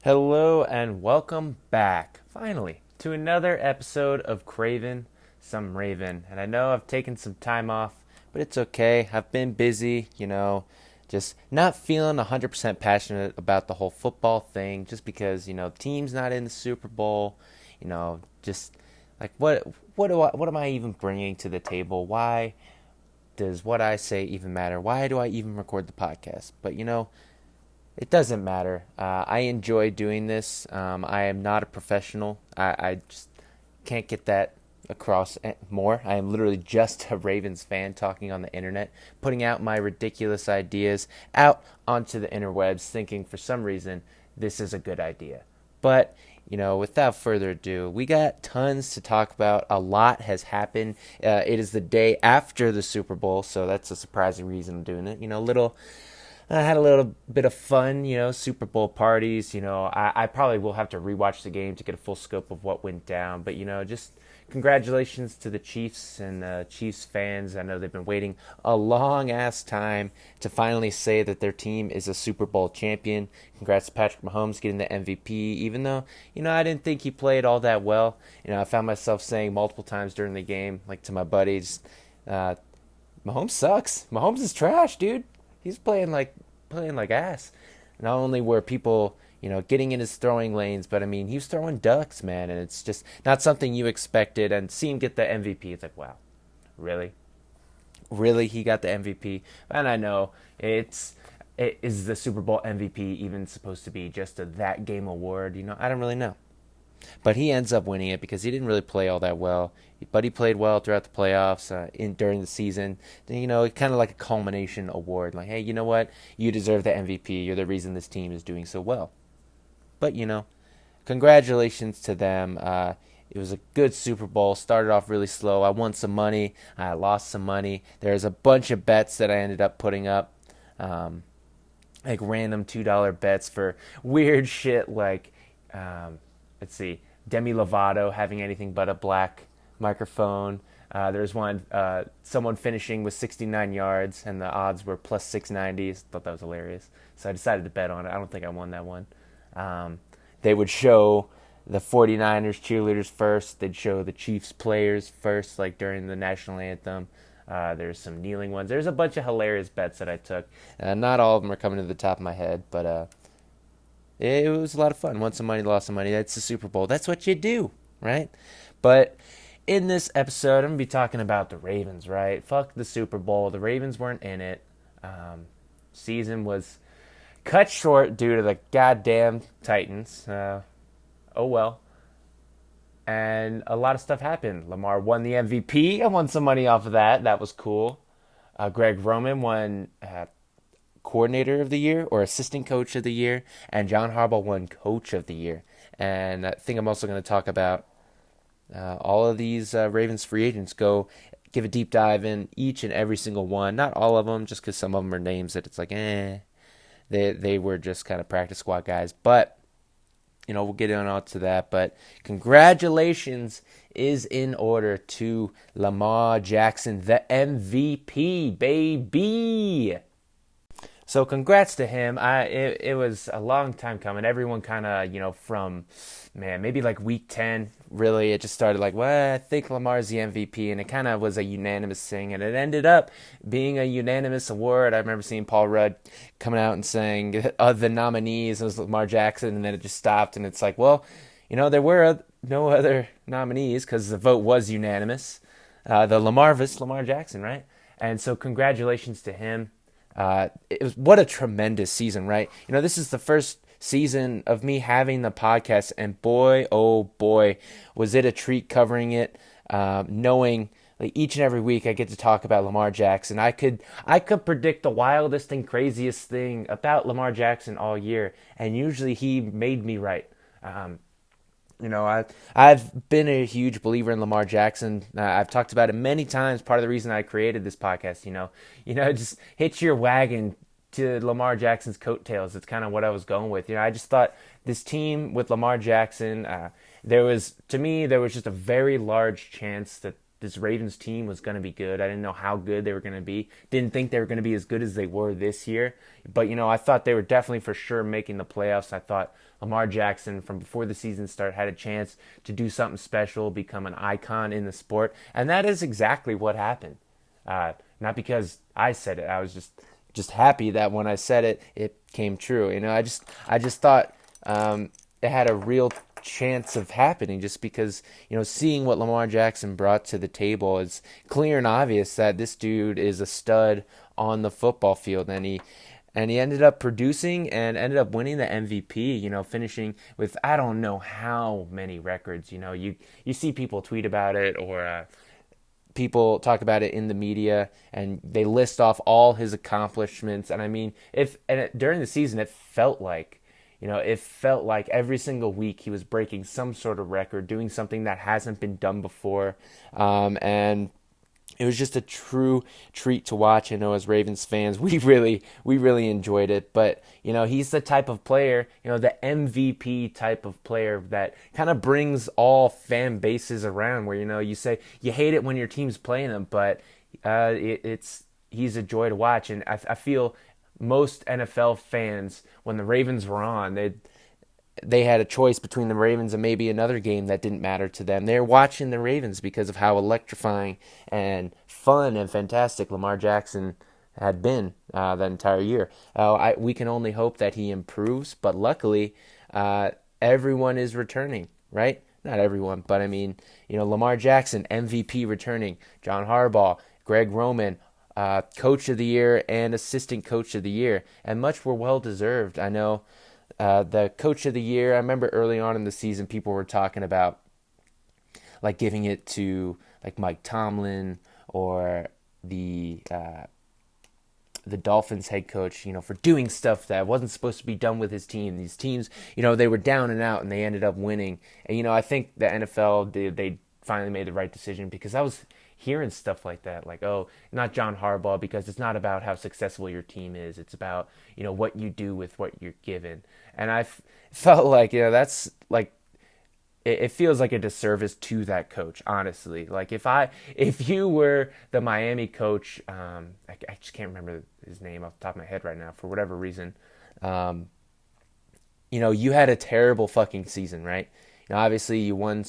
Hello and welcome back, finally, to another episode of Craven Some Raven. And I know I've taken some time off, but it's okay. I've been busy, just not feeling 100% passionate about the whole football thing just because, team's not in the Super Bowl, just like what am I even bringing to the table? Why does what I say even matter? Why do I even record the podcast? But it doesn't matter. I enjoy doing this. I am not a professional. I just can't get that across more. I am literally just a Ravens fan talking on the internet, putting out my ridiculous ideas out onto the interwebs, thinking for some reason this is a good idea. But, without further ado, we got tons to talk about. A lot has happened. It is the day after the Super Bowl, so that's a surprising reason I'm doing it. I had a little bit of fun, Super Bowl parties. I probably will have to rewatch the game to get a full scope of what went down. But, just congratulations to the Chiefs and Chiefs fans. I know they've been waiting a long-ass time to finally say that their team is a Super Bowl champion. Congrats to Patrick Mahomes getting the MVP, even though, I didn't think he played all that well. I found myself saying multiple times during the game, like to my buddies, Mahomes sucks. Mahomes is trash, dude. He's playing like ass. Not only were people, getting in his throwing lanes, but he was throwing ducks, man, and it's just not something you expected. And see him get the MVP, it's like, wow, really, really, he got the MVP. And I know it is the Super Bowl MVP even supposed to be just a that game award? I don't really know. But he ends up winning it because he didn't really play all that well. But he played well throughout the playoffs, during the season. Kind of like a culmination award. Like, hey, you know what? You deserve the MVP. You're the reason this team is doing so well. But, congratulations to them. It was a good Super Bowl. Started off really slow. I won some money. I lost some money. There's a bunch of bets that I ended up putting up. Like random $2 bets for weird shit like... let's see, Demi Lovato having anything but a black microphone. There's one, someone finishing with 69 yards, and the odds were plus 690. Thought that was hilarious. So I decided to bet on it. I don't think I won that one. They would show the 49ers cheerleaders first. They'd show the Chiefs players first, like during the national anthem. There's some kneeling ones. There's a bunch of hilarious bets that I took. Not all of them are coming to the top of my head, but... it was a lot of fun. Won some money, lost some money. That's the Super Bowl. That's what you do, right? But in this episode, I'm going to be talking about the Ravens, right? Fuck the Super Bowl. The Ravens weren't in it. Season was cut short due to the goddamn Titans. Oh well. And a lot of stuff happened. Lamar won the MVP. I won some money off of that. That was cool. Greg Roman won... coordinator of the year or assistant coach of the year, and John Harbaugh won coach of the year. And I think I'm also going to talk about all of these Ravens free agents. Go give a deep dive in each and every single one. Not all of them, just because some of them are names that it's like, they were just kind of practice squad guys. But we'll get on to that. But congratulations is in order to Lamar Jackson, the MVP, baby. So congrats to him. It was a long time coming. Everyone kind of, from, maybe like week 10, really, it just started like, well, I think Lamar's the MVP, and it kind of was a unanimous thing, and it ended up being a unanimous award. I remember seeing Paul Rudd coming out and saying the nominees was Lamar Jackson, and then it just stopped, and it's like, well, there were no other nominees because the vote was unanimous. The Lamar Jackson, right? And so congratulations to him. What a tremendous season, right? This is the first season of me having the podcast, and boy, oh boy, was it a treat covering it, knowing like each and every week I get to talk about Lamar Jackson. I could predict the wildest and craziest thing about Lamar Jackson all year, and usually he made me right. I've been a huge believer in Lamar Jackson. I've talked about it many times. Part of the reason I created this podcast, just hitch your wagon to Lamar Jackson's coattails. It's kind of what I was going with. I just thought this team with Lamar Jackson, there was just a very large chance that this Ravens team was going to be good. I didn't know how good they were going to be. Didn't think they were going to be as good as they were this year. But, I thought they were definitely for sure making the playoffs. I thought Lamar Jackson, from before the season started, had a chance to do something special, become an icon in the sport. And that is exactly what happened. Not because I said it. I was just happy that when I said it, it came true. I just thought it had a real chance of happening, just because seeing what Lamar Jackson brought to the table, it's clear and obvious that this dude is a stud on the football field, and he ended up producing and ended up winning the MVP, finishing with I don't know how many records. You see people tweet about it, or people talk about it in the media, and they list off all his accomplishments. And I mean, during the season, it felt like every single week he was breaking some sort of record, doing something that hasn't been done before. And it was just a true treat to watch. I know as Ravens fans, we really enjoyed it. But, he's the type of player, the MVP type of player that kind of brings all fan bases around, where, you say you hate it when your team's playing them, but he's a joy to watch. And I feel most NFL fans, when the Ravens were on, they had a choice between the Ravens and maybe another game that didn't matter to them. They're watching the Ravens because of how electrifying and fun and fantastic Lamar Jackson had been that entire year. We can only hope that he improves, but luckily everyone is returning, right? Not everyone, but I mean, Lamar Jackson, MVP returning, John Harbaugh, Greg Roman, Coach of the Year and Assistant Coach of the Year, and much were well-deserved. I know the Coach of the Year, I remember early on in the season, people were talking about like giving it to like Mike Tomlin or the Dolphins head coach, for doing stuff that wasn't supposed to be done with his team. These teams, they were down and out and they ended up winning. And, I think the NFL, they finally made the right decision, because I was hearing stuff like that, like, oh, not John Harbaugh, because it's not about how successful your team is. It's about, what you do with what you're given. And I felt like, that's like, it feels like a disservice to that coach, honestly. Like if you were the Miami coach, I just can't remember his name off the top of my head right now for whatever reason. You had a terrible fucking season, right? Obviously you won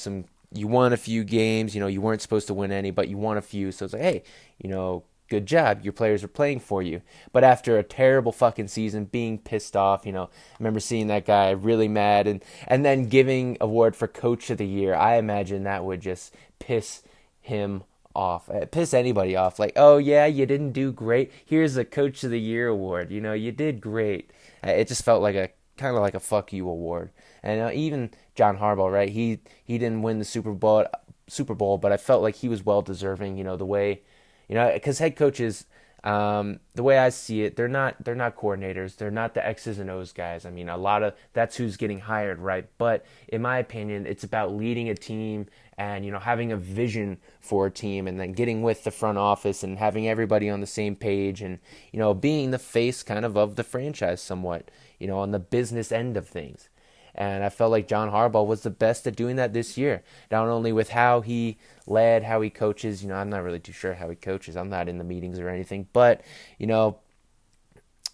a few games, you weren't supposed to win any, but you won a few. So it's like, hey, good job. Your players are playing for you. But after a terrible fucking season, being pissed off, I remember seeing that guy really mad, and then giving award for Coach of the Year. I imagine that would just piss him off, piss anybody off. Like, oh yeah, you didn't do great. Here's a Coach of the Year award. You did great. It just felt like a kind of like a fuck you award. And even John Harbaugh, right? He didn't win the Super Bowl, but I felt like he was well deserving. The way, because head coaches, the way I see it, they're not coordinators. They're not the X's and O's guys. I mean, that's who's getting hired, right? But in my opinion, it's about leading a team and, having a vision for a team, and then getting with the front office and having everybody on the same page, and, being the face kind of the franchise somewhat, on the business end of things. And I felt like John Harbaugh was the best at doing that this year, not only with how he led, how he coaches. I'm not really too sure how he coaches. I'm not in the meetings or anything, but, the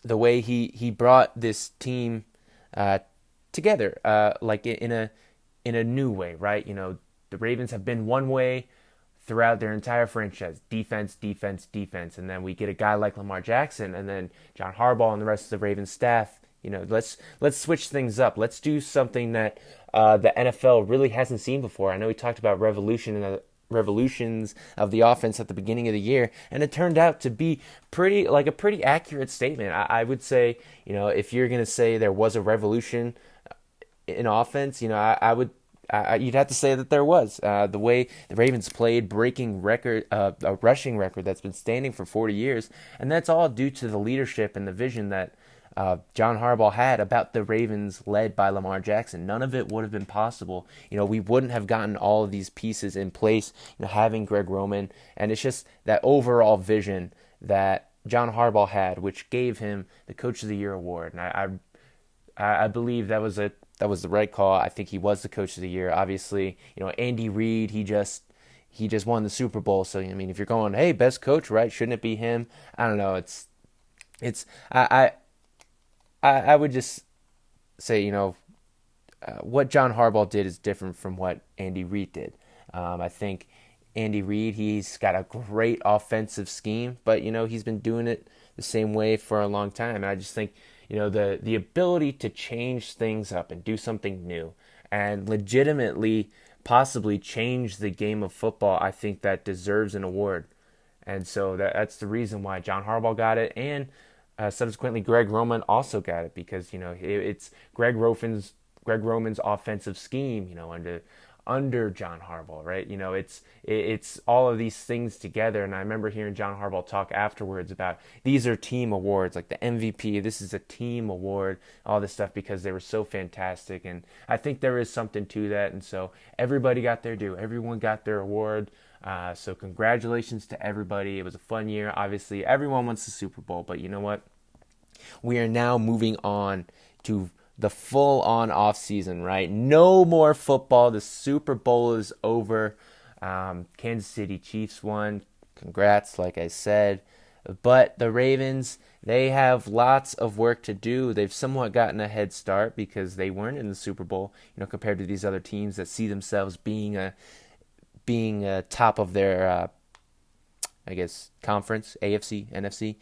way he brought this team together, like in a new way, right? The Ravens have been one way throughout their entire franchise: defense, defense, defense. And then we get a guy like Lamar Jackson, and then John Harbaugh and the rest of the Ravens staff. Let's switch things up. Let's do something that the NFL really hasn't seen before. I know we talked about revolutions of the offense at the beginning of the year, and it turned out to be a pretty accurate statement. I would say, if you're going to say there was a revolution in offense, I would. You'd have to say that there was. The way the Ravens played, breaking a rushing record that's been standing for 40 years, and that's all due to the leadership and the vision that John Harbaugh had about the Ravens led by Lamar Jackson. None of it would have been possible. We wouldn't have gotten all of these pieces in place, having Greg Roman. And it's just that overall vision that John Harbaugh had, which gave him the Coach of the Year award. And I believe that was the right call. I think he was the Coach of the Year. Obviously, Andy Reid, he just he just won the Super Bowl. So I mean, if you're going, hey, best coach, right? Shouldn't it be him? I don't know. It's I would just say, what John Harbaugh did is different from what Andy Reid did. I think Andy Reid, he's got a great offensive scheme, but he's been doing it the same way for a long time. And I just think the ability to change things up and do something new and legitimately possibly change the game of football, I think that deserves an award. And so that's the reason why John Harbaugh got it, and subsequently Greg Roman also got it, because it's Greg Roman's offensive scheme, under John Harbaugh, right? It's all of these things together. And I remember hearing John Harbaugh talk afterwards about these are team awards, like the MVP. This is a team award, all this stuff, because they were so fantastic. And I think there is something to that. And so everybody got their due. Everyone got their award. So congratulations to everybody. It was a fun year. Obviously, everyone wants the Super Bowl, but you know what? We are now moving on to the full-on off-season, right? No more football. The Super Bowl is over. Kansas City Chiefs won. Congrats, like I said. But the Ravens, they have lots of work to do. They've somewhat gotten a head start because they weren't in the Super Bowl, compared to these other teams that see themselves being top of their conference, AFC, NFC,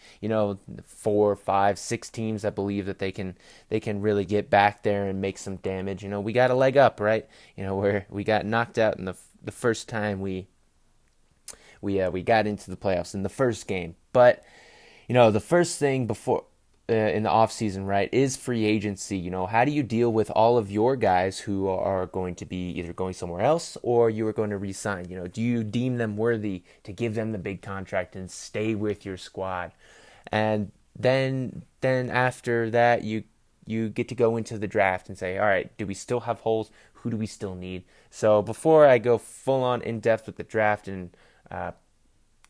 4, 5, 6 teams that believe that they can really get back there and make some damage. We got a leg up, right? Where we got knocked out in the first time we got into the playoffs in the first game. But, the first thing before in the offseason, right, is free agency. How do you deal with all of your guys who are going to be either going somewhere else or you are going to re-sign? Do you deem them worthy to give them the big contract and stay with your squad? And then after that, you get to go into the draft and say, all right, do we still have holes? Who do we still need? So before I go full on in depth with the draft and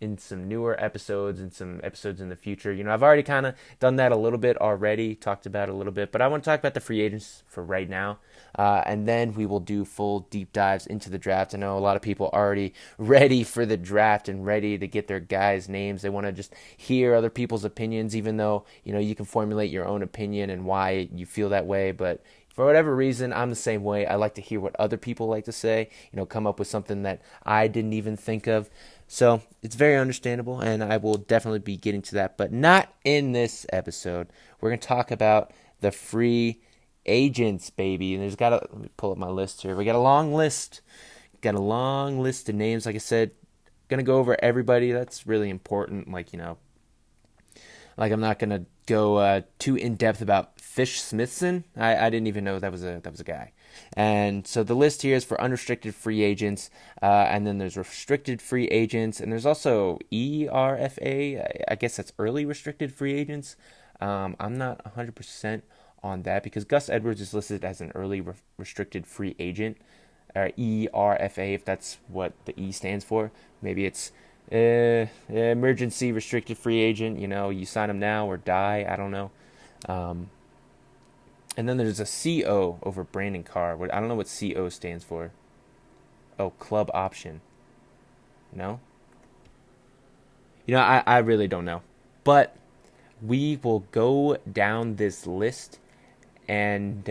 in some newer episodes and some episodes in the future, I've already kind of done that a little bit already, talked about it a little bit, but I want to talk about the free agents for right now, and then we will do full deep dives into the draft. I know a lot of people are already ready for the draft and ready to get their guys' names. They want to just hear other people's opinions, even though, you can formulate your own opinion and why you feel that way, but for whatever reason, I'm the same way. I like to hear what other people like to say, come up with something that I didn't even think of. So it's very understandable, and I will definitely be getting to that, but not in this episode. We're going to talk about the free agents, baby. And let me pull up my list here. We got a long list. Got a long list of names. Like I said, going to go over everybody. That's really important. Like I'm not going to go too in-depth about Fish Smithson. I didn't even know that was a guy. And so the list here is for unrestricted free agents, and then there's restricted free agents, and there's also ERFA. I guess that's early restricted free agents. I'm not 100% on that because Gus Edwards is listed as an early restricted free agent, or ERFA, if that's what the E stands for. Maybe it's emergency restricted free agent. You sign him now or die. I don't know. And then there's a CO over Brandon Carr. I don't know what CO stands for. Oh, club option. No? I really don't know. But we will go down this list and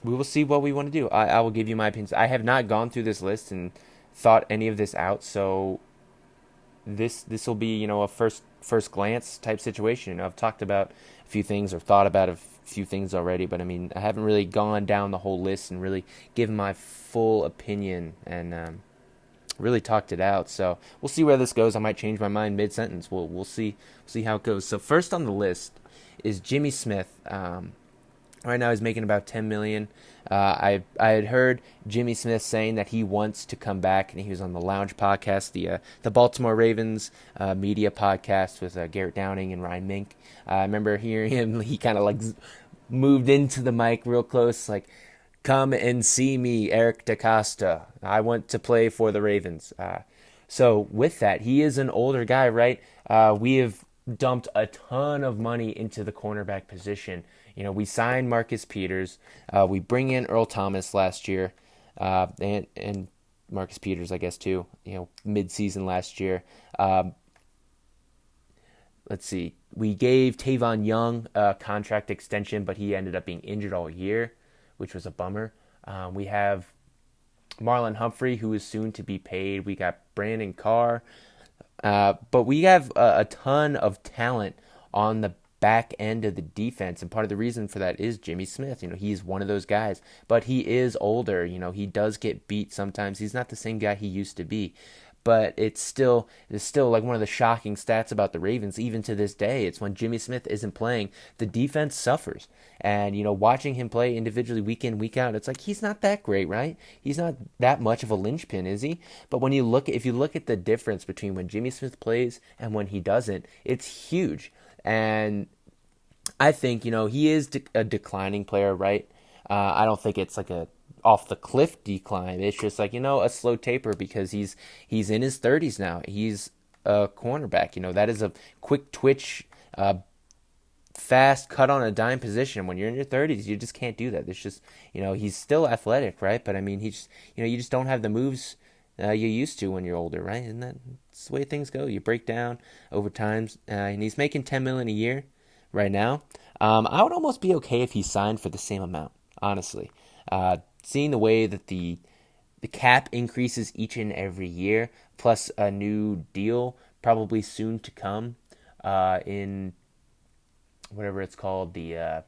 we will see what we want to do. I will give you my opinions. I have not gone through this list and thought any of this out, so this will be, a first glance type situation. I've talked about a few things or thought about a few things already, but I haven't really gone down the whole list and really given my full opinion and really talked it out. So we'll see where this goes. I might change my mind mid-sentence. We'll see how it goes. So first on the list is Jimmy Smith. Right now he's making about $10 million. I had heard Jimmy Smith saying that he wants to come back, and he was on the Lounge podcast, the Baltimore Ravens media podcast with Garrett Downing and Ryan Mink. I remember hearing him. He kind of moved into the mic real close, like, "Come and see me, Eric DeCosta. I want to play for the Ravens." So with that, he is an older guy, right? We have dumped a ton of money into the cornerback position. We signed Marcus Peters. We bring in Earl Thomas last year, and Marcus Peters, I guess, too, mid-season last year. Um, let's see. We gave Tavon Young a contract extension, but he ended up being injured all year, which was a bummer. We have Marlon Humphrey, who is soon to be paid. We got Brandon Carr. But we have a ton of talent on the back end of the defense, and part of the reason for that is Jimmy Smith. He's one of those guys, but he is older. He does get beat sometimes. He's not the same guy he used to be. But it's still like one of the shocking stats about the Ravens, even to this day. It's when Jimmy Smith isn't playing, the defense suffers. And watching him play individually week in, week out, it's like he's not that great, right? He's not that much of a linchpin, is he? But if you look at the difference between when Jimmy Smith plays and when he doesn't, it's huge. And I think he is a declining player, right? I don't think it's like a off the cliff decline. It's just like a slow taper because he's in his 30s now. He's a cornerback. That is a quick twitch, fast cut on a dime position. When you're in your 30s, you just can't do that. It's just he's still athletic, right? But I mean, he just you just don't have the moves you used to when you're older, right? And that's the way things go. You break down over time, and he's making $10 million a year right now. I would almost be okay if he signed for the same amount, honestly. Seeing the way that the cap increases each and every year, plus a new deal probably soon to come in whatever it's called, the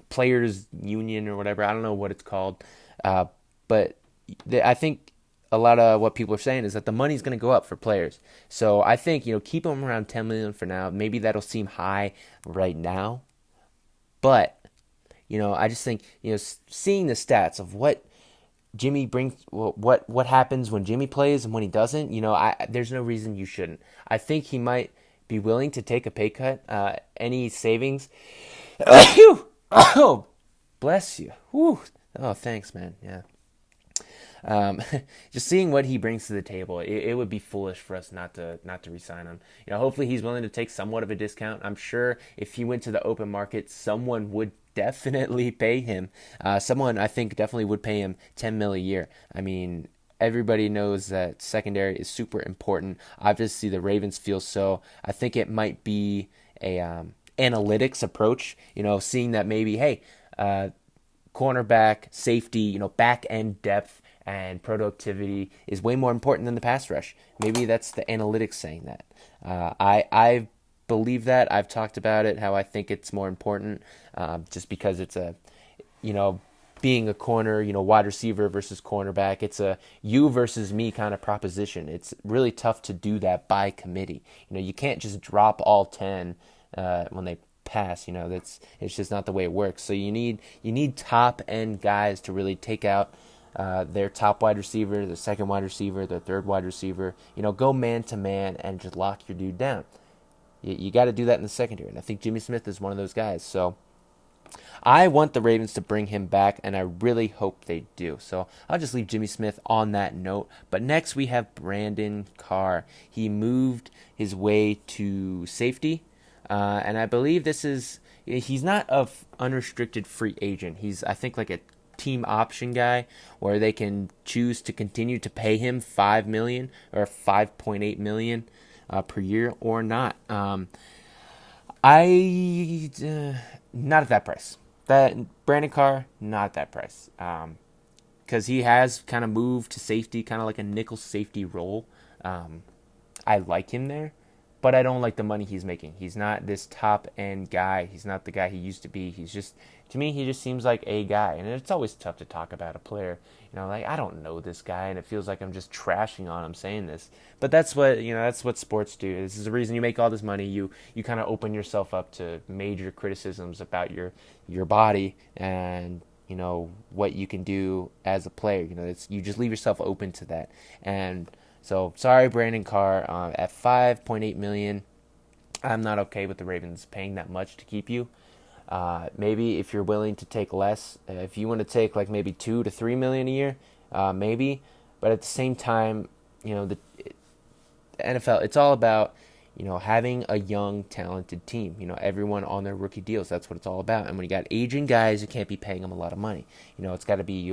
Players Union or whatever. I don't know what it's called, but I think a lot of what people are saying is that the money's going to go up for players. So I think keep them around $10 million for now. Maybe that'll seem high right now, but I just think seeing the stats of what Jimmy brings, what happens when Jimmy plays and when he doesn't. There's no reason you shouldn't. I think he might be willing to take a pay cut. Any savings? Oh, bless you. Whew. Oh, thanks, man. Yeah. Just seeing what he brings to the table, it would be foolish for us not to re-sign him. Hopefully he's willing to take somewhat of a discount. I'm sure if he went to the open market, someone would definitely pay him. Someone I think definitely would pay him $10 million a year. I mean, everybody knows that secondary is super important. Obviously, the Ravens feel so. I think it might be a analytics approach. Seeing that maybe cornerback, safety, back end depth and productivity is way more important than the pass rush. Maybe that's the analytics saying that. I believe that. I've talked about it, how I think it's more important, just because it's being a corner, wide receiver versus cornerback. It's a you versus me kind of proposition. It's really tough to do that by committee. You can't just drop all 10 when they pass. It's just not the way it works. So you need top end guys to really take out their top wide receiver, their second wide receiver, their third wide receiver. Go man to man and just lock your dude down. You got to do that in the secondary, and I think Jimmy Smith is one of those guys. So I want the Ravens to bring him back, and I really hope they do. So I'll just leave Jimmy Smith on that note. But next we have Brandon Carr. He moved his way to safety, and I believe he's not an unrestricted free agent. He's, I think, like a team option guy where they can choose to continue to pay him $5 million or $5.8 million per year or not. Not at that price. That Brandon Carr, not at that price. Because he has kind of moved to safety, kind of like a nickel safety role. I like him there, but I don't like the money he's making. He's not this top end guy. He's not the guy he used to be. To me, he just seems like a guy. And it's always tough to talk about a player. I don't know this guy, and it feels like I'm just trashing on him saying this. But that's what sports do. This is the reason you make all this money. You kind of open yourself up to major criticisms about your body and what you can do as a player. You just leave yourself open to that. And so, sorry, Brandon Carr, at $5.8 million, I'm not okay with the Ravens paying that much to keep you. Maybe if you're willing to take less, if you want to take like maybe $2 to $3 million a year, maybe. But at the same time, the NFL, it's all about having a young, talented team. Everyone on their rookie deals. That's what it's all about. And when you got aging guys, you can't be paying them a lot of money. It's got to be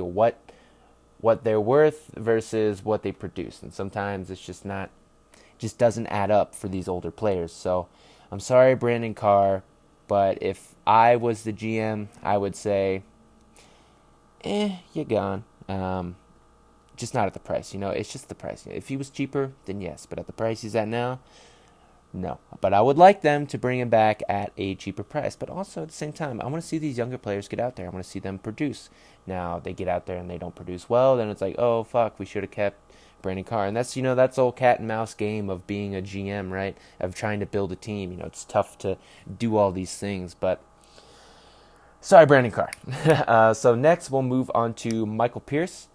what they're worth versus what they produce. And sometimes it's just doesn't add up for these older players. So I'm sorry, Brandon Carr, but if I was the GM, I would say, you're gone. Just not at the price. It's just the price. If he was cheaper, then yes. But at the price he's at now, no. But I would like them to bring him back at a cheaper price. But also at the same time, I want to see these younger players get out there. I want to see them produce. Now, they get out there and they don't produce well, then it's like, oh, fuck, we should have kept Brandon Carr. And that's old cat and mouse game of being a GM, right? Of trying to build a team. It's tough to do all these things. But sorry, Brandon Carr. So next we'll move on to Michael Pierce.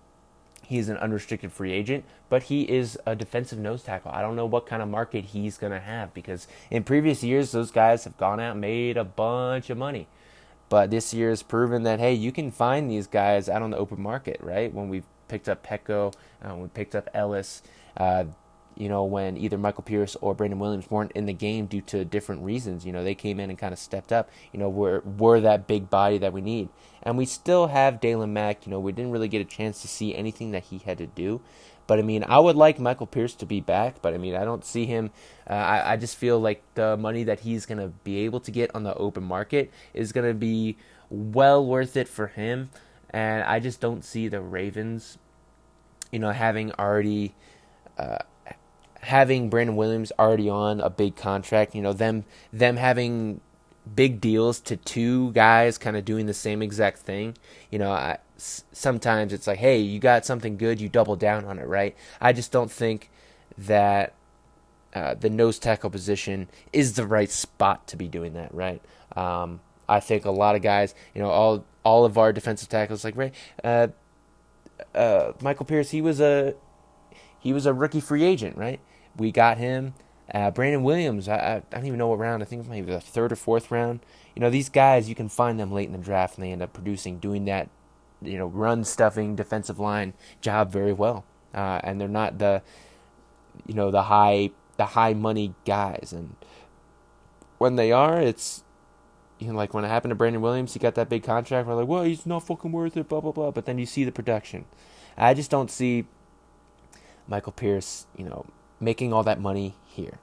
He's an unrestricted free agent, but he is a defensive nose tackle. I don't know what kind of market he's going to have because in previous years, those guys have gone out and made a bunch of money. But this year has proven that, hey, you can find these guys out on the open market, right? When we've picked up Petco, we picked up Ellis, when either Michael Pierce or Brandon Williams weren't in the game due to different reasons. They came in and kind of stepped up. We're that big body that we need. And we still have Dalen Mack. We didn't really get a chance to see anything that he had to do. But, I would like Michael Pierce to be back. But, I don't see him. I just feel like the money that he's going to be able to get on the open market is going to be well worth it for him. And I just don't see the Ravens, having already... having Brandon Williams already on a big contract, them having big deals to two guys kind of doing the same exact thing. Sometimes it's like, hey, you got something good, you double down on it, right? I just don't think that the nose tackle position is the right spot to be doing that, right? I think a lot of guys, all of our defensive tackles, like Michael Pierce, he was a rookie free agent, right? We got him. Brandon Williams, I don't even know what round. I think maybe the third or fourth round. These guys, you can find them late in the draft, and they end up doing that, run stuffing defensive line job very well. And they're not the high money guys. And when they are, it's like when it happened to Brandon Williams, he got that big contract. We're like, well, he's not fucking worth it, blah blah blah. But then you see the production. I just don't see Michael Pierce, making all that money here.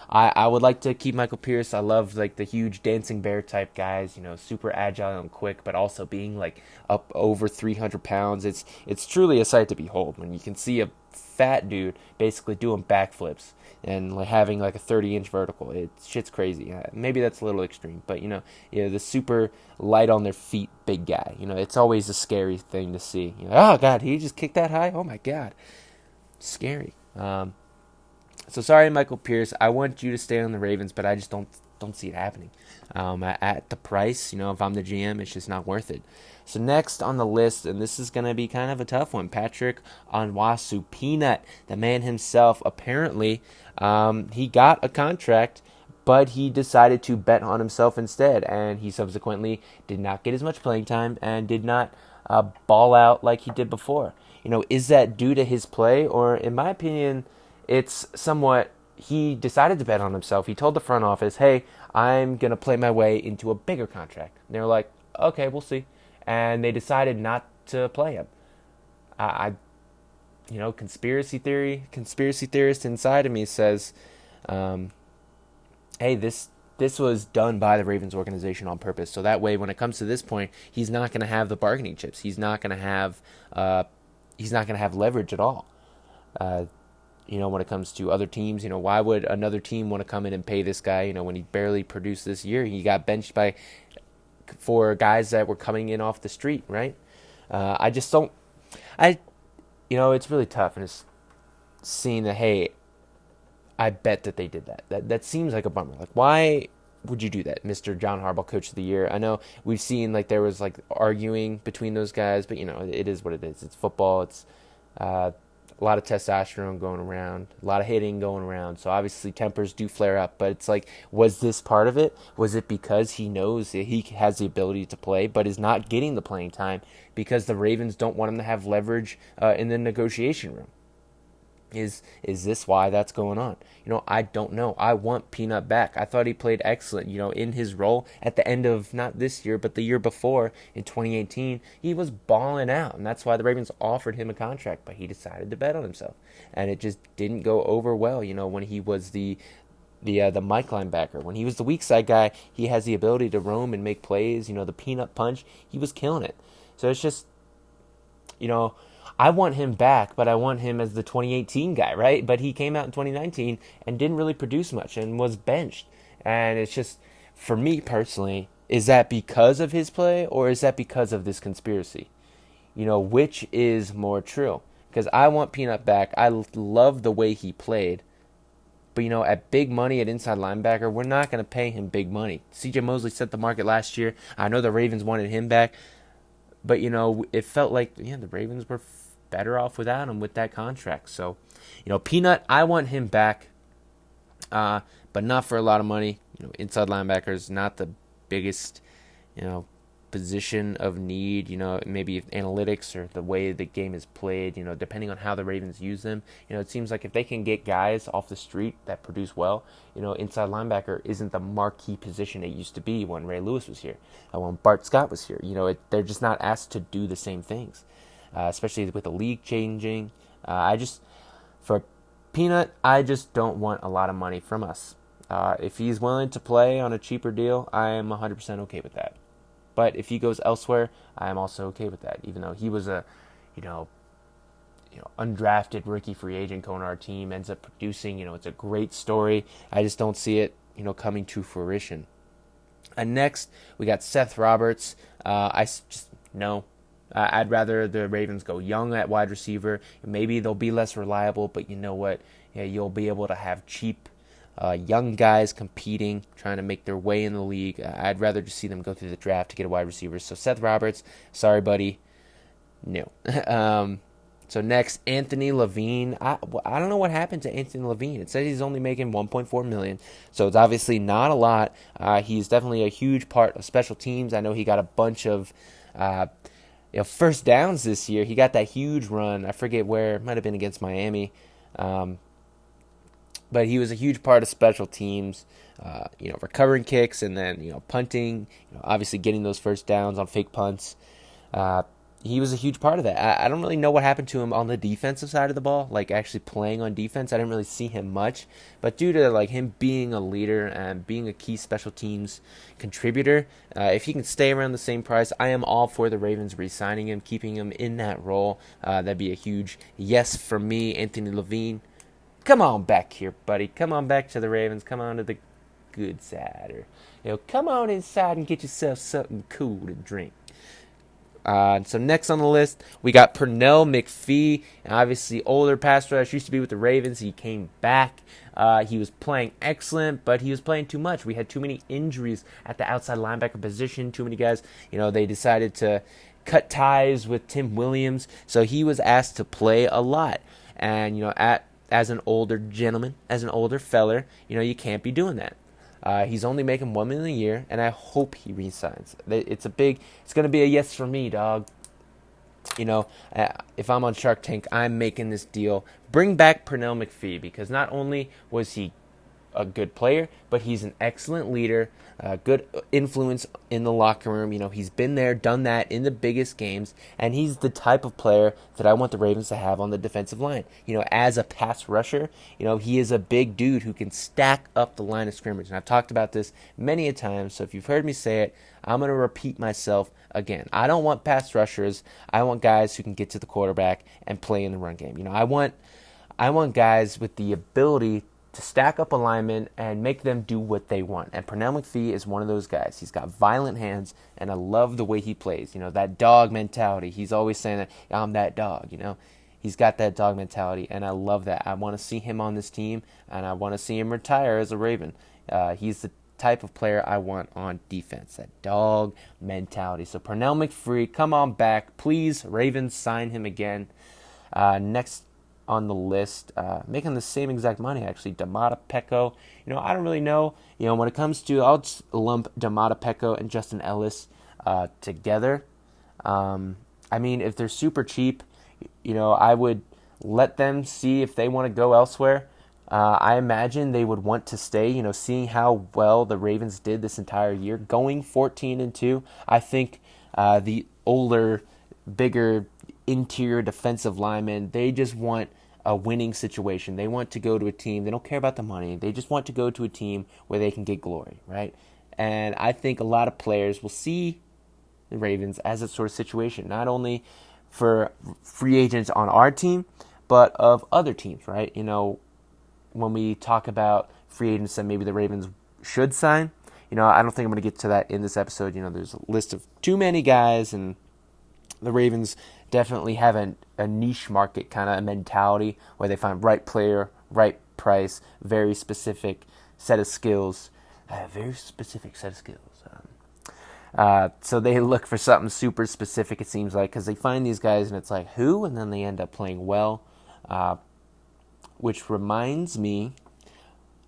I would like to keep Michael Pierce. I love the huge dancing bear type guys, super agile and quick, but also being up over 300 pounds. It's truly a sight to behold when you can see a fat dude basically doing backflips and having a 30-inch vertical. Shit's crazy. Maybe that's a little extreme, but the super light on their feet big guy. It's always a scary thing to see. Oh God, he just kicked that high. Oh my God. Scary. So sorry, Michael Pierce. I want you to stay on the Ravens, but I just don't see it happening. At the price, if I'm the GM, it's just not worth it. So next on the list, and this is going to be kind of a tough one, Patrick Onwuasor Peanut, the man himself. Apparently, he got a contract, but he decided to bet on himself instead, and he subsequently did not get as much playing time and did not ball out like he did before. Is that due to his play? Or in my opinion, it's somewhat he decided to bet on himself. He told the front office, hey, I'm going to play my way into a bigger contract. And they were like, okay, we'll see. And they decided not to play him. Conspiracy theorist inside of me says, hey, this was done by the Ravens organization on purpose. So that way, when it comes to this point, he's not going to have the bargaining chips. He's not going to have leverage at all. When it comes to other teams, why would another team want to come in and pay this guy, when he barely produced this year? He got benched for guys that were coming in off the street, right? It's really tough, and it's seeing that, hey, I bet that they did that. That seems like a bummer. Why would you do that, Mr. John Harbaugh, Coach of the Year? I know we've seen there was arguing between those guys, but it is what it is. It's football. It's a lot of testosterone going around, a lot of hitting going around. So obviously tempers do flare up. But it's was this part of it? Was it because he knows that he has the ability to play, but is not getting the playing time because the Ravens don't want him to have leverage in the negotiation room? Is this why that's going on? I don't know. I want Peanut back. I thought he played excellent, in his role at the end of not this year, but the year before in 2018. He was balling out, and that's why the Ravens offered him a contract, but he decided to bet on himself. And it just didn't go over well, when he was the Mike linebacker. When he was the weak side guy, he has the ability to roam and make plays. The peanut punch, he was killing it. So it's just, I want him back, but I want him as the 2018 guy, right? But he came out in 2019 and didn't really produce much and was benched. And it's just, for me personally, is that because of his play or is that because of this conspiracy? Which is more true? Because I want Peanut back. I love the way he played. But, at big money at inside linebacker, we're not going to pay him big money. C.J. Mosley set the market last year. I know the Ravens wanted him back. But, it felt like, the Ravens were better off without him with that contract. So, Peanut, I want him back. But not for a lot of money. Inside linebackers, not the biggest, position of need, maybe analytics or the way the game is played, depending on how the Ravens use them. It seems like if they can get guys off the street that produce well, inside linebacker isn't the marquee position it used to be when Ray Lewis was here, when Bart Scott was here. They're just not asked to do the same things, especially with the league changing. For Peanut, I just don't want a lot of money from us. If he's willing to play on a cheaper deal, I am 100% okay with that. But if he goes elsewhere, I am also okay with that. Even though he was a, undrafted rookie free agent going to our team, ends up producing, it's a great story. I just don't see it, coming to fruition. Next, we got Seth Roberts. I'd rather the Ravens go young at wide receiver. Maybe they'll be less reliable, but you know what? Yeah, you'll be able to have cheap young guys competing, trying to make their way in the league. I'd rather just see them go through the draft to get a wide receiver. So Seth Roberts, sorry, buddy, no. So next, Anthony Levine. I don't know what happened to Anthony Levine. It says he's only making $1.4 million, so it's obviously not a lot. He's definitely a huge part of special teams. I know he got a bunch of first downs this year. He got that huge run. I forget where. It might have been against Miami. But he was a huge part of special teams, recovering kicks and then, punting, obviously getting those first downs on fake punts. He was a huge part of that. I don't really know what happened to him on the defensive side of the ball, like actually playing on defense. I didn't really see him much. But due to him being a leader and being a key special teams contributor, if he can stay around the same price, I am all for the Ravens re-signing him, keeping him in that role. That'd be a huge yes from me, Anthony Levine. Come on back here, buddy. Come on back to the Ravens. Come on to the good side. Or, come on inside and get yourself something cool to drink. So next on the list, we got Pernell McPhee. Obviously, older pass rush. Used to be with the Ravens. He came back. He was playing excellent, but he was playing too much. We had too many injuries at the outside linebacker position. Too many guys. They decided to cut ties with Tim Williams. So he was asked to play a lot. And, as an older gentleman, as an older feller, you can't be doing that. He's only making $1 million a year, and I hope he resigns. It's going to be a yes for me, dog. If I'm on Shark Tank, I'm making this deal. Bring back Pernell McPhee, because not only was he a good player, but he's an excellent leader, good influence in the locker room. He's been there, done that in the biggest games, and he's the type of player that I want the Ravens to have on the defensive line. As a pass rusher, he is a big dude who can stack up the line of scrimmage, and I've talked about this many a time, so if you've heard me say it, I'm going to repeat myself again. I don't want pass rushers. I want guys who can get to the quarterback and play in the run game. I want guys with the ability to stack up a lineman and make them do what they want. And Pernell McPhee is one of those guys. He's got violent hands, and I love the way he plays. That dog mentality. He's always saying that, I'm that dog, He's got that dog mentality, and I love that. I want to see him on this team, and I want to see him retire as a Raven. He's the type of player I want on defense, that dog mentality. So Pernell McPhee, come on back. Please, Ravens, sign him again. Next on the list, making the same exact money, actually, Domata Peko. I don't really know. When it comes to, I'll just lump Domata Peko and Justin Ellis together. If they're super cheap, I would let them see if they want to go elsewhere. I imagine they would want to stay. Seeing how well the Ravens did this entire year, going 14-2. I think the older, bigger interior defensive linemen, they just want a winning situation. They want to go to a team. They don't care about the money. They just want to go to a team where they can get glory, right? And I think a lot of players will see the Ravens as a sort of situation, not only for free agents on our team, but of other teams, right? When we talk about free agents that maybe the Ravens should sign, I don't think I'm going to get to that in this episode. There's a list of too many guys, and the Ravens definitely have a niche market kind of mentality where they find right player, right price, very specific set of skills. So they look for something super specific, it seems like, because they find these guys and it's like, who? And then they end up playing well. Which reminds me,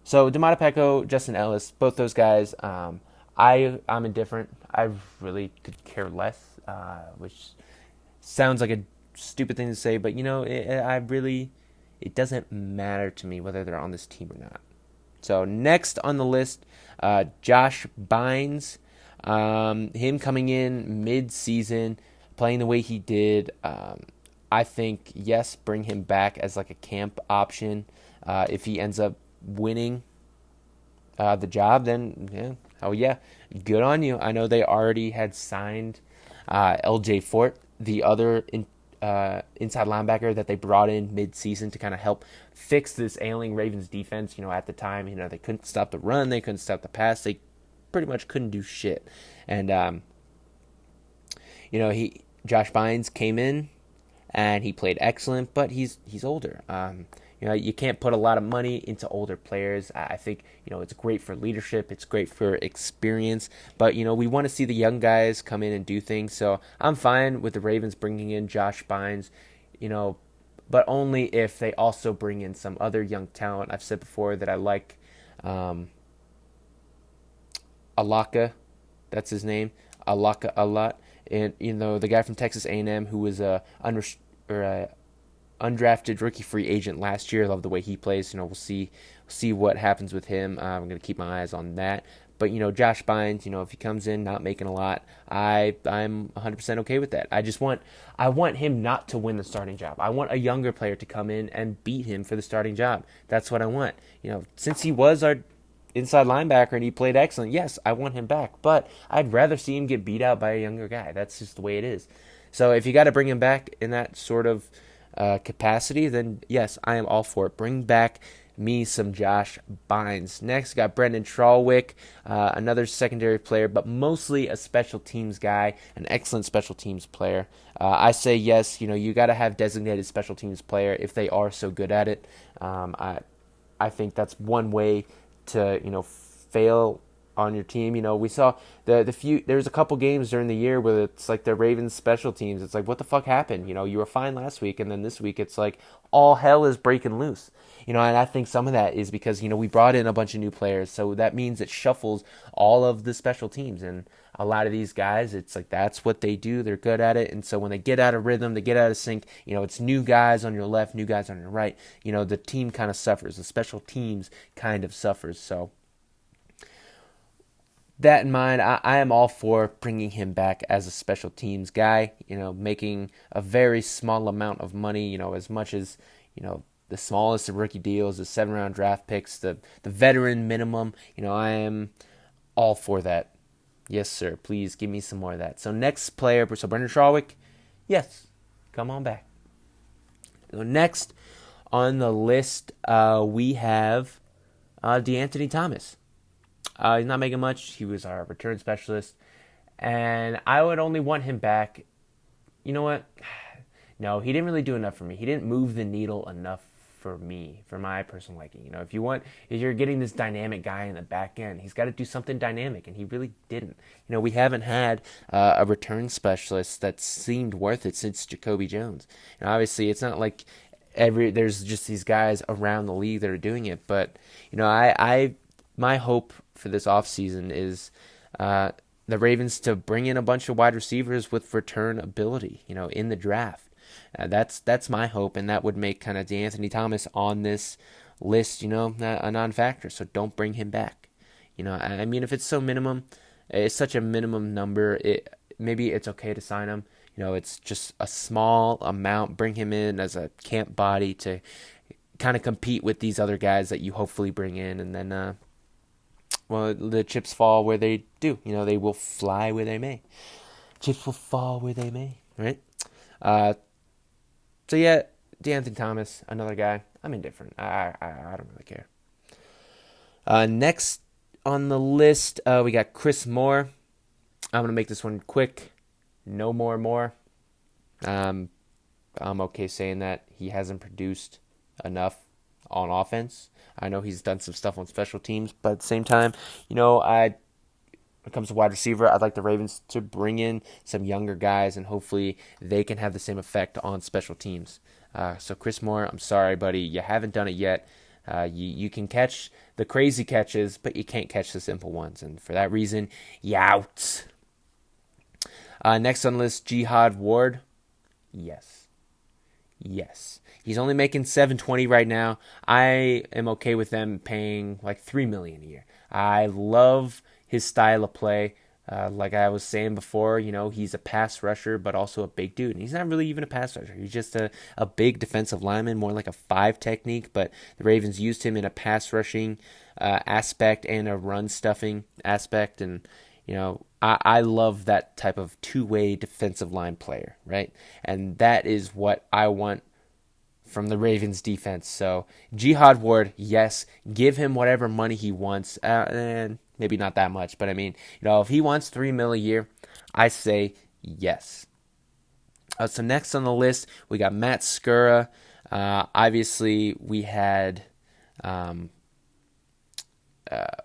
so Domata Peko, Justin Ellis, both those guys, I'm indifferent. I really could care less, which sounds like a stupid thing to say, but it doesn't matter to me whether they're on this team or not. So next on the list, Josh Bynes, him coming in mid-season, playing the way he did. I think, yes, bring him back as like a camp option. If he ends up winning the job, then good on you. I know they already had signed LJ Fort, the other inside linebacker that they brought in mid-season to kind of help fix this ailing Ravens defense. At the time, they couldn't stop the run, they couldn't stop the pass, they pretty much couldn't do shit. And Josh Bynes came in and he played excellent, but he's older. You can't put a lot of money into older players. I think, it's great for leadership. It's great for experience. But, we want to see the young guys come in and do things. So I'm fine with the Ravens bringing in Josh Bynes, but only if they also bring in some other young talent. I've said before that I like Alaka. That's his name. Alaka a lot. And, the guy from Texas A&M who was a undrafted rookie free agent last year. I love the way he plays. We'll see what happens with him. I'm going to keep my eyes on that. But, Josh Bynes, if he comes in not making a lot, I'm 100% okay with that. I want him not to win the starting job. I want a younger player to come in and beat him for the starting job. That's what I want. Since he was our inside linebacker and he played excellent, yes, I want him back. But I'd rather see him get beat out by a younger guy. That's just the way it is. So if you got to bring him back in that sort of capacity, then yes, I am all for it. Bring back me some Josh Bynes. Next, got Brendan Tralwick, another secondary player, but mostly a special teams guy, an excellent special teams player. I say yes, you got to have designated special teams player if they are so good at it. I think that's one way to fail on your team. We saw there was a couple games during the year where it's like the Ravens special teams. It's like, what the fuck happened? You were fine last week, and then this week it's like all hell is breaking loose. And I think some of that is because, we brought in a bunch of new players, so that means it shuffles all of the special teams. And a lot of these guys, it's like that's what they do. They're good at it. And so when they get out of rhythm, they get out of sync, it's new guys on your left, new guys on your right. The team kind of suffers. The special teams kind of suffers. So that in mind, I am all for bringing him back as a special teams guy, making a very small amount of money, as much as, the smallest of rookie deals, the 7-round draft picks, the veteran minimum. I am all for that. Yes, sir. Please give me some more of that. So next player, so Brendan Tralwick, yes, come on back. So next on the list, we have DeAnthony Thomas. He's not making much. He was our return specialist, and I would only want him back. You know what? No, he didn't really do enough for me. He didn't move the needle enough for me, for my personal liking. If you're getting this dynamic guy in the back end, he's got to do something dynamic, and he really didn't. We haven't had a return specialist that seemed worth it since Jacoby Jones. And obviously, it's not like there's just these guys around the league that are doing it. But my hope for this offseason is the Ravens to bring in a bunch of wide receivers with return ability, in the draft. That's my hope, and that would make kind of DeAnthony Thomas on this list, a non-factor. So don't bring him back. I mean, if it's so minimum, it's such a minimum number. Maybe it's okay to sign him. It's just a small amount. Bring him in as a camp body to kind of compete with these other guys that you hopefully bring in, and then, well, the chips fall where they do. They will fly where they may. Chips will fall where they may, right? So yeah, DeAnthony Thomas, another guy. I'm indifferent. I don't really care. Next on the list, we got Chris Moore. I'm gonna make this one quick. No more. I'm okay saying that he hasn't produced enough on offense. I know he's done some stuff on special teams, but at the same time, when it comes to wide receiver, I'd like the Ravens to bring in some younger guys, and hopefully they can have the same effect on special teams. So Chris Moore, I'm sorry, buddy, you haven't done it yet. You can catch the crazy catches, but you can't catch the simple ones, and for that reason, you out. Next on the list, Jihad Ward. Yes. He's only making $720 right now. I am okay with them paying like $3 million a year. I love his style of play. Like I was saying before, he's a pass rusher, but also a big dude. And he's not really even a pass rusher. He's just a big defensive lineman, more like a 5 technique. But the Ravens used him in a pass rushing aspect and a run stuffing aspect. And, I love that type of two-way defensive line player, right? And that is what I want from the Ravens defense. So Jihad Ward, yes, give him whatever money he wants, and maybe not that much, but I mean, if he wants $3 million a year, I say yes. So next on the list, we got Matt Skura. Obviously, we had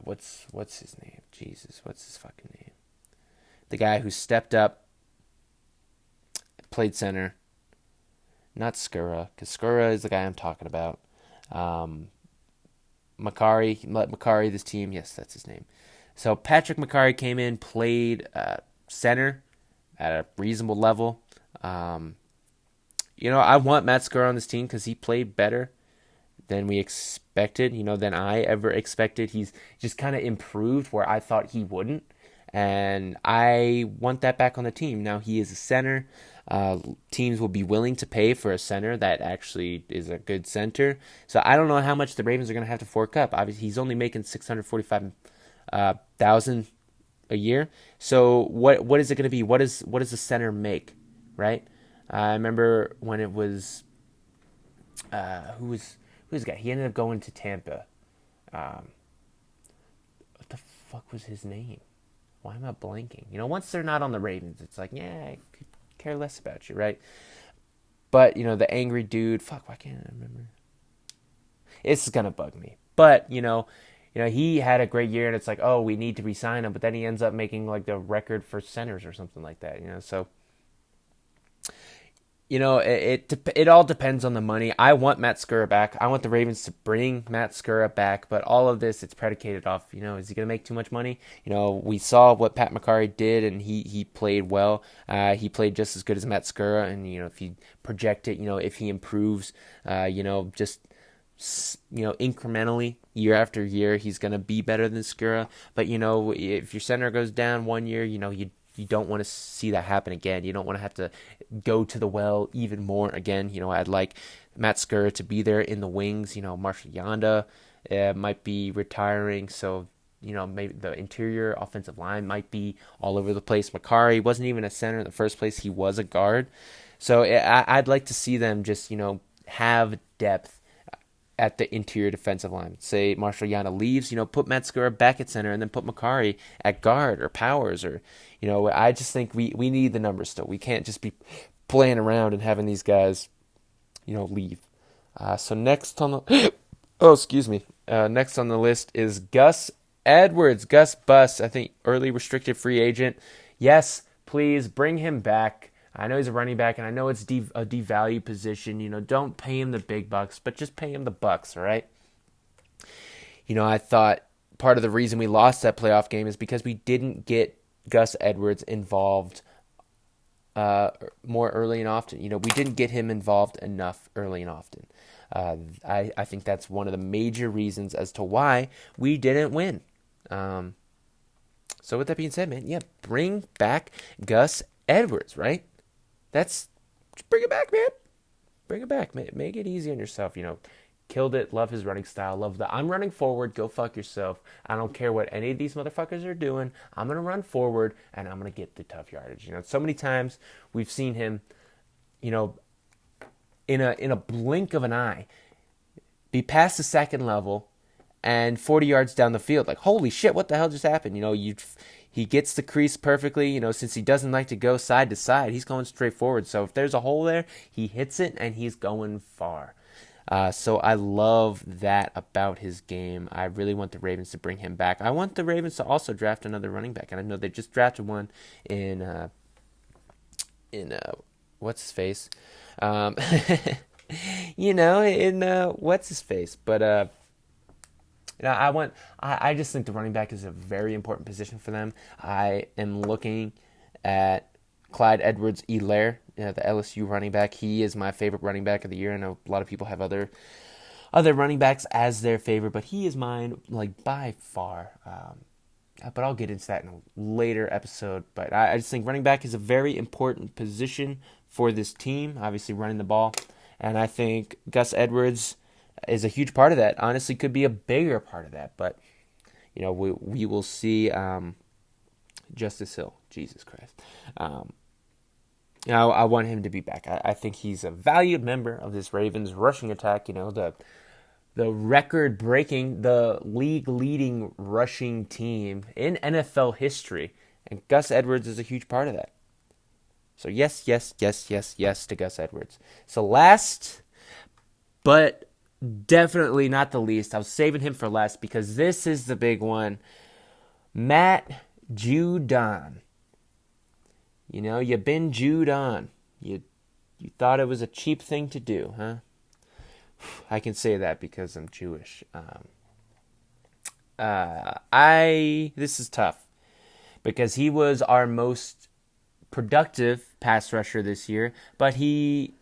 what's his name? Jesus, what's his fucking name? The guy who stepped up, played center. Not Skura, because Skura is the guy I'm talking about. Makari, this team, yes, that's his name. So Patrick Makari came in, played center at a reasonable level. I want Matt Skura on this team because he played better than we expected, than I ever expected. He's just kind of improved where I thought he wouldn't. And I want that back on the team. Now, he is a center. Teams will be willing to pay for a center that actually is a good center. So I don't know how much the Ravens are going to have to fork up. Obviously, he's only making $645,000 a year. So what is it going to be? What does the center make, right? I remember when it was who's the guy? He ended up going to Tampa. What the fuck was his name? Why am I blanking? Once they're not on the Ravens, it's like, yeah, I could care less about you, right? But, the angry dude, fuck, why can't I remember? It's going to bug me. But, he had a great year, and it's like, oh, we need to re-sign him, but then he ends up making, like, the record for centers or something like that, so... it all depends on the money. I want Matt Skura back. I want the Ravens to bring Matt Skura back, but all of this, it's predicated off, is he going to make too much money? We saw what Pat Makari did, and he played well. He played just as good as Matt Skura, and, if you project it, if he improves, incrementally year after year, he's going to be better than Skura. But, if your center goes down one year, you don't want to see that happen again. You don't want to have to go to the well even more again. I'd like Matt Skura to be there in the wings. Marshall Yanda might be retiring, so maybe the interior offensive line might be all over the place. Makari wasn't even a center in the first place; he was a guard. So I'd like to see them just have depth at the interior defensive line. Say Marshall Yanda leaves, put Matt Skura back at center, and then put Makari at guard or powers, or I just think we need the numbers still. We can't just be playing around and having these guys leave. So next on the next on the list is Gus Edwards. Gus Bus, I think early restricted free agent. Yes, please bring him back. I know he's a running back, and I know it's a devalued position. Don't pay him the big bucks, but just pay him the bucks, all right? I thought part of the reason we lost that playoff game is because we didn't get Gus Edwards involved more early and often. You know, we didn't get him involved enough early and often. I think that's one of the major reasons as to why we didn't win. So with that being said, man, yeah, bring back Gus Edwards, right? Just bring it back, man. Bring it back. Make it easy on yourself. You know, killed it. Love his running style. Love the I'm running forward. Go fuck yourself. I don't care what any of these motherfuckers are doing. I'm gonna run forward and I'm gonna get the tough yardage. You know, so many times we've seen him, you know, in a blink of an eye, be past the second level and 40 yards down the field. Like, holy shit, what the hell just happened? You know, he gets the crease perfectly. You know, since he doesn't like to go side to side, he's going straight forward. So if there's a hole there, he hits it and he's going far. So I love that about his game. I really want the Ravens to bring him back. I want the Ravens to also draft another running back, and I know they just drafted one in what's his face, you know, in what's his face. But you know, I just think the running back is a very important position for them. I am looking at Clyde Edwards-Helaire, the LSU running back. He is my favorite running back of the year. I know a lot of people have other running backs as their favorite, but he is mine, like, by far. But I'll get into that in a later episode. But I just think running back is a very important position for this team, obviously running the ball. And I think Gus Edwards is a huge part of that. Honestly, could be a bigger part of that. But, you know, we will see. Justice Hill, Jesus Christ. You know, I want him to be back. I think he's a valued member of this Ravens rushing attack. You know, the record-breaking, the league-leading rushing team in NFL history. And Gus Edwards is a huge part of that. So yes, yes, yes, yes, yes to Gus Edwards. So last, but definitely not the least, I was saving him for last because this is the big one. Matt Judon. You know, you been Jewed on. You thought it was a cheap thing to do, huh? I can say that because I'm Jewish. This is tough because he was our most productive pass rusher this year, but he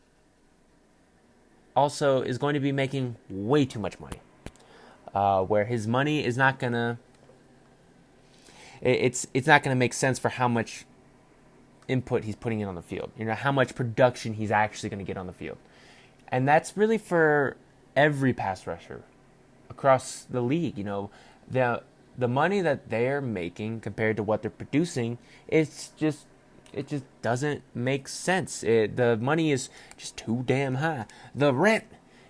also is going to be making way too much money. Where his money is not gonna, it's not gonna make sense for how much input he's putting in on the field. You know, how much production he's actually going to get on the field. And that's really for every pass rusher across the league. You know, the money that they're making compared to what they're producing, it just doesn't make sense. The money is just too damn high. The rent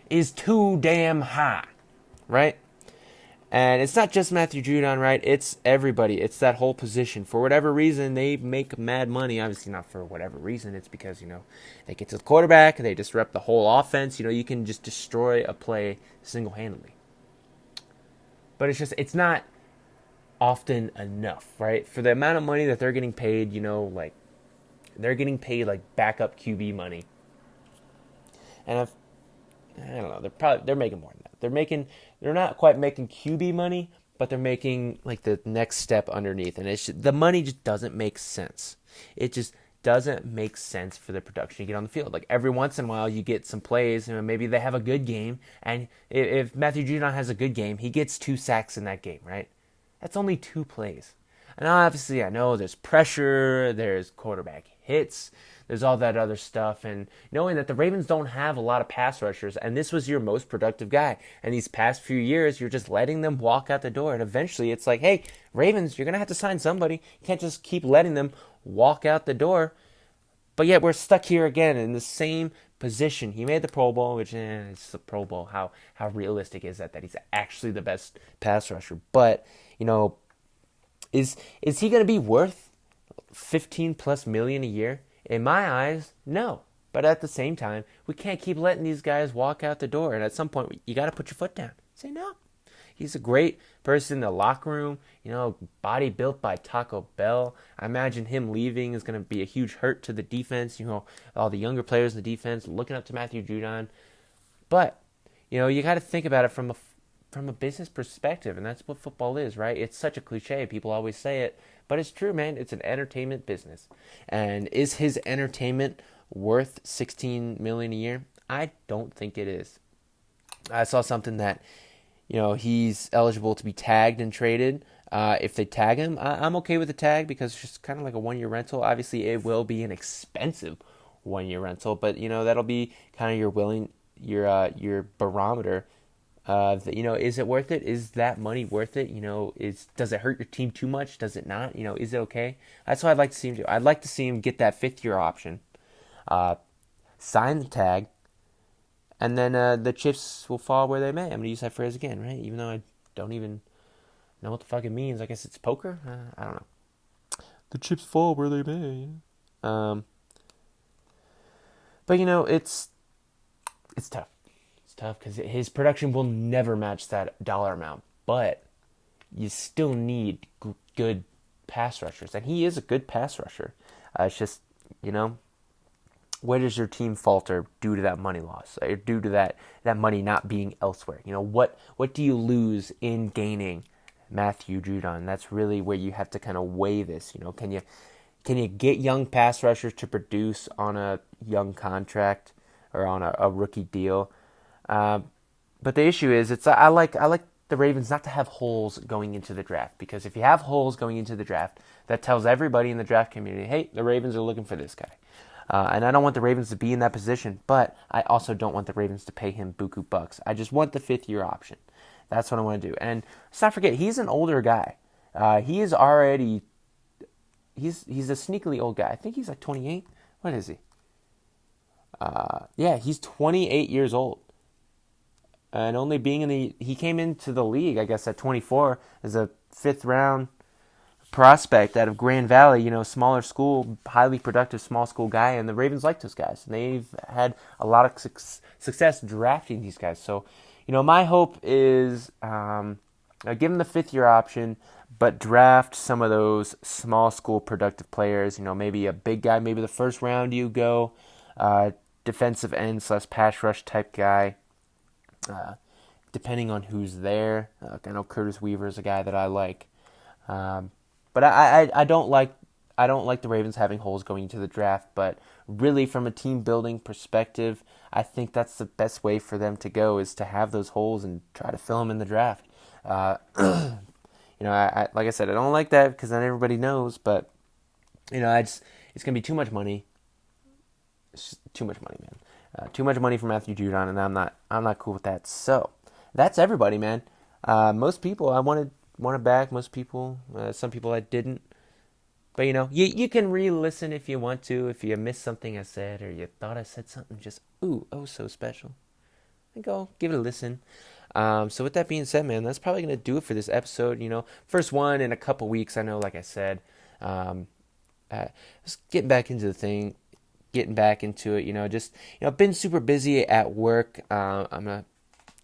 is too damn high, right? And it's not just Matthew Judon, right? It's everybody. It's that whole position. For whatever reason, they make mad money. Obviously not for whatever reason. It's because, you know, they get to the quarterback, they disrupt the whole offense. You know, you can just destroy a play single-handedly. But it's not often enough, right? For the amount of money that they're getting paid, you know, like, they're getting paid like backup QB money. And I don't know, they're making more than that. They're not quite making QB money, but they're making like the next step underneath, and the money just doesn't make sense. It just doesn't make sense for the production you get on the field. Like every once in a while, you get some plays, and maybe they have a good game, and if Matthew Judon has a good game, he gets 2 sacks in that game, right? That's only 2 plays. And obviously, I know there's pressure, there's quarterback hits, there's all that other stuff, and knowing that the Ravens don't have a lot of pass rushers, and this was your most productive guy, and these past few years, you're just letting them walk out the door, and eventually it's like, hey, Ravens, you're going to have to sign somebody. You can't just keep letting them walk out the door. But yet we're stuck here again in the same position. He made the Pro Bowl, which it's the Pro Bowl. How realistic is that he's actually the best pass rusher? But, you know, is he going to be worth $15+ million a year? In my eyes, no. But at the same time, we can't keep letting these guys walk out the door. And at some point, you got to put your foot down. Say no. He's a great person in the locker room. You know, body built by Taco Bell. I imagine him leaving is going to be a huge hurt to the defense. You know, all the younger players in the defense looking up to Matthew Judon. But, you know, you got to think about it from a business perspective. And that's what football is, right? It's such a cliche. People always say it. But it's true, man. It's an entertainment business. And is his entertainment worth $16 million a year? I don't think it is. I saw something that, he's eligible to be tagged and traded. If they tag him, I'm okay with the tag because it's just kind of like a 1-year rental. Obviously, it will be an expensive 1-year rental, but that'll be kind of your barometer. Is it worth it? Is that money worth it? Does it hurt your team too much? Does it not? Is it okay? That's what I'd like to see him do. I'd like to see him get that 5th-year option, sign the tag, and then the chips will fall where they may. I'm going to use that phrase again, right? Even though I don't even know what the fuck it means. I guess it's poker? I don't know. The chips fall where they may. But, it's tough. It's tough because his production will never match that dollar amount. But you still need good pass rushers. And he is a good pass rusher. It's just, where does your team falter due to that money loss? Or due to that money not being elsewhere? What do you lose in gaining Matthew Judon? That's really where you have to kind of weigh this. Can you get young pass rushers to produce on a young contract or on a rookie deal? But the issue is, I like the Ravens not to have holes going into the draft, because if you have holes going into the draft, that tells everybody in the draft community, hey, the Ravens are looking for this guy. And I don't want the Ravens to be in that position, but I also don't want the Ravens to pay him buku bucks. I just want the 5th-year option. That's what I want to do. And let's not forget, he's an older guy. He's a sneakily old guy. I think he's like 28. What is he? He's 28 years old. And only being he came into the league, I guess, at 24 as a 5th-round prospect out of Grand Valley, smaller school, highly productive small school guy, and the Ravens like those guys. And they've had a lot of success drafting these guys. So, my hope is give him the 5th-year option, but draft some of those small school productive players. Maybe a big guy, maybe the 1st round you go, defensive end / pass rush type guy. Depending on who's there. I know Curtis Weaver is a guy that I like. But I don't like the Ravens having holes going into the draft, but really from a team building perspective, I think that's the best way for them to go, is to have those holes and try to fill them in the draft. Like I said, I don't like that because then everybody knows, but it's gonna be too much money. It's just too much money, man. Too much money for Matthew Judon, and I'm not cool with that. So that's everybody, man. Most people I wanted back. Most people, some people I didn't. But you can re-listen if you want to. If you missed something I said, or you thought I said something just so special, then go give it a listen. So with that being said, man, that's probably gonna do it for this episode. First one in a couple weeks. I know, like I said, just getting back into the thing. Getting back into it, just been super busy at work. I'm gonna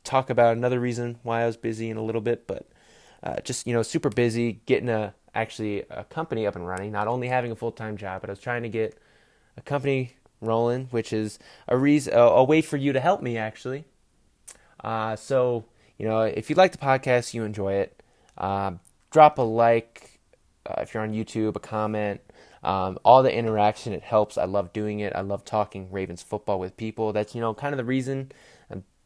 talk about another reason why I was busy in a little bit, but just super busy getting a company up and running. Not only having a full-time job, but I was trying to get a company rolling, which is a way for you to help me actually. So if you like the podcast, you enjoy it, drop a like. If you're on YouTube, a comment. All the interaction, it helps. I love doing it. I love talking Ravens football with people. That's, kind of the reason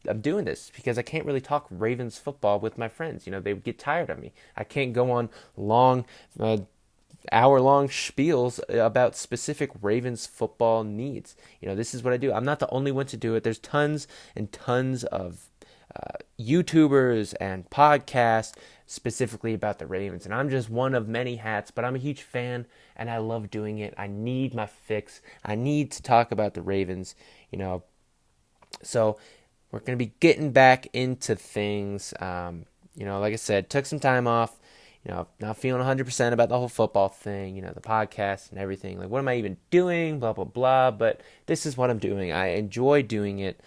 I'm doing this, because I can't really talk Ravens football with my friends. They would get tired of me. I can't go on long, hour-long spiels about specific Ravens football needs. This is what I do. I'm not the only one to do it. There's tons and tons of YouTubers and podcasts specifically about the Ravens, and I'm just one of many hats, but I'm a huge fan and I love doing it. I need my fix. I need to talk about the Ravens, so we're going to be getting back into things. Like I said, took some time off, not feeling 100% about the whole football thing, the podcast and everything. Like, what am I even doing? Blah, blah, blah. But this is what I'm doing. I enjoy doing it.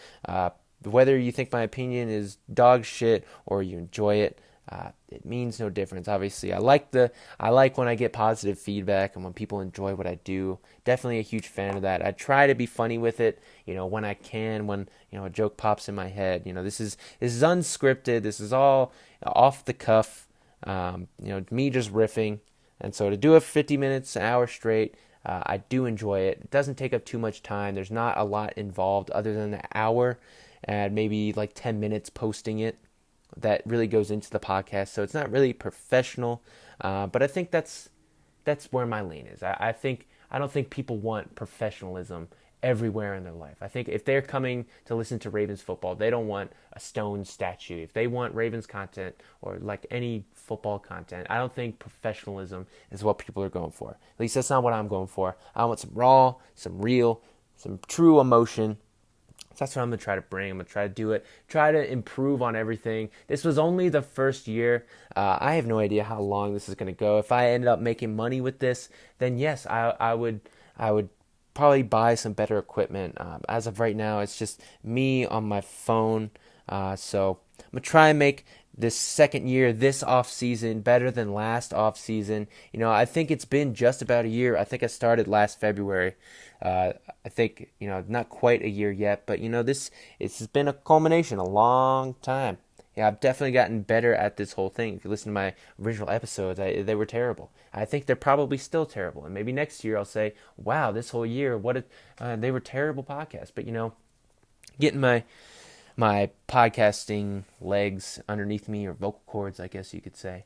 Whether you think my opinion is dog shit or you enjoy it, it means no difference. Obviously, I like when I get positive feedback and when people enjoy what I do. Definitely a huge fan of that. I try to be funny with it, when I can, when a joke pops in my head. This is unscripted. This is all off the cuff. Me just riffing, And so to do it 50 minutes, an hour straight, I do enjoy it. It doesn't take up too much time. There's not a lot involved other than the hour and maybe like 10 minutes posting it that really goes into the podcast. So it's not really professional, but I think that's where my lane is. I don't think people want professionalism everywhere in their life. I think if they're coming to listen to Ravens football, they don't want a stone statue. If they want Ravens content or like any football content, I don't think professionalism is what people are going for. At least that's not what I'm going for. I want some raw, some real, some true emotion. So that's what I'm going to try to bring. I'm going to try to do it, try to improve on everything. This was only the first year. I have no idea how long this is going to go. If I ended up making money with this, then yes, I would probably buy some better equipment. As of right now, it's just me on my phone. So I'm going to try and make this second year, this off season, better than last off season. You know, I think it's been just about a year. I think I started last February. I think, not quite a year yet, but this has been a culmination, a long time. Yeah, I've definitely gotten better at this whole thing. If you listen to my original episodes, they were terrible. I think they're probably still terrible. And maybe next year I'll say, wow, this whole year, they were terrible podcasts. But, getting my podcasting legs underneath me, or vocal cords, I guess you could say.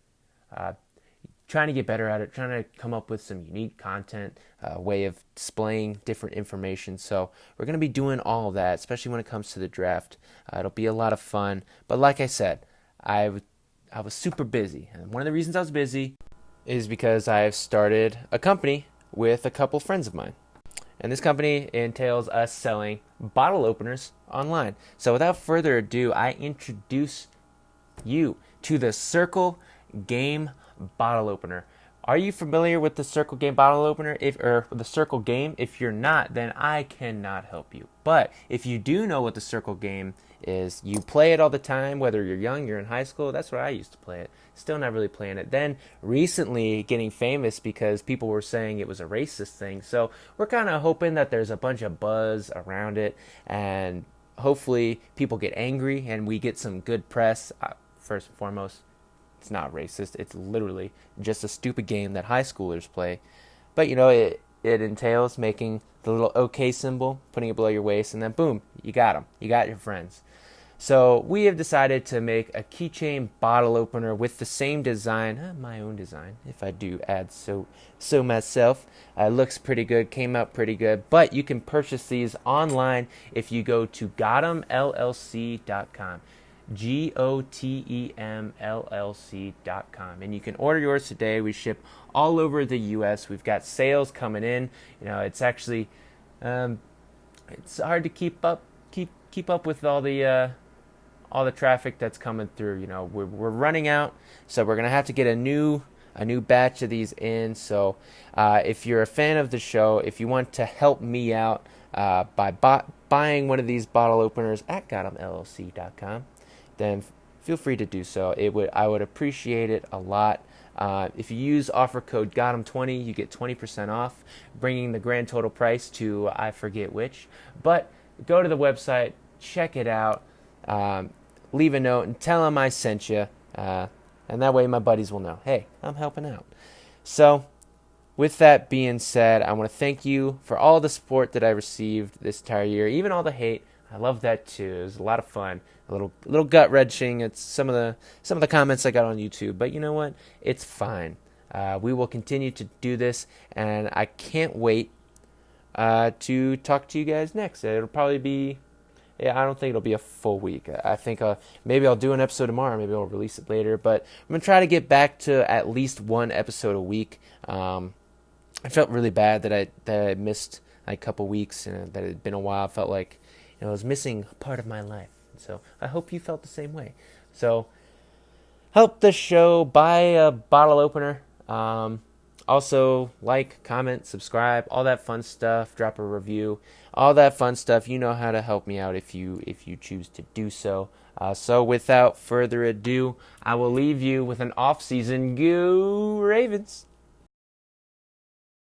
Trying to get better at it, trying to come up with some unique content, way of displaying different information. So we're going to be doing all of that, especially when it comes to the draft. It'll be a lot of fun. But like I said, I was super busy. And one of the reasons I was busy is because I've started a company with a couple friends of mine. And this company entails us selling bottle openers online. So without further ado, I introduce you to the Circle Game bottle opener. Are you familiar with the Circle Game bottle opener? Or the Circle Game? If you're not, then I cannot help you. But if you do know what the Circle Game is, you play it all the time, whether you're young, you're in high school. That's where I used to play it. Still not really playing it. Then recently getting famous because people were saying it was a racist thing. So we're kind of hoping that there's a bunch of buzz around it, and hopefully people get angry and we get some good press. First and foremost, it's not racist. It's literally just a stupid game that high schoolers play. But, it entails making the little OK symbol, putting it below your waist, and then boom, you got them. You got your friends. So we have decided to make a keychain bottle opener with the same design, my own design, if I do add so myself. Looks pretty good, came out pretty good. But you can purchase these online if you go to GotEmLLC.com. GOTEMLLC.com, and you can order yours today. We ship all over the U.S. We've got sales coming in. It's actually it's hard to keep up with all the traffic that's coming through. We're running out, so we're gonna have to get a new batch of these in. So if you're a fan of the show, if you want to help me out by buying one of these bottle openers at GotEmLLC.com, then feel free to do so. I would appreciate it a lot. If you use offer code GOTEM20, you get 20% off, bringing the grand total price to I forget which. But go to the website, check it out, leave a note, and tell them I sent you. And that way my buddies will know, hey, I'm helping out. So with that being said, I want to thank you for all the support that I received this entire year, even all the hate. I love that too. It was a lot of fun. A little gut wrenching. It's some of the comments I got on YouTube, but you know what? It's fine. We will continue to do this, and I can't wait to talk to you guys next. It'll probably be, I don't think it'll be a full week. I think maybe I'll do an episode tomorrow. Maybe I'll release it later, but I'm gonna try to get back to at least one episode a week. I felt really bad that I missed a couple weeks and that it had been a while. I felt like I was missing part of my life. So I hope you felt the same way. So help the show, buy a bottle opener. Also like, comment, subscribe, all that fun stuff. Drop a review, all that fun stuff. You know how to help me out if you choose to do so. So without further ado, I will leave you with an off-season Go Ravens.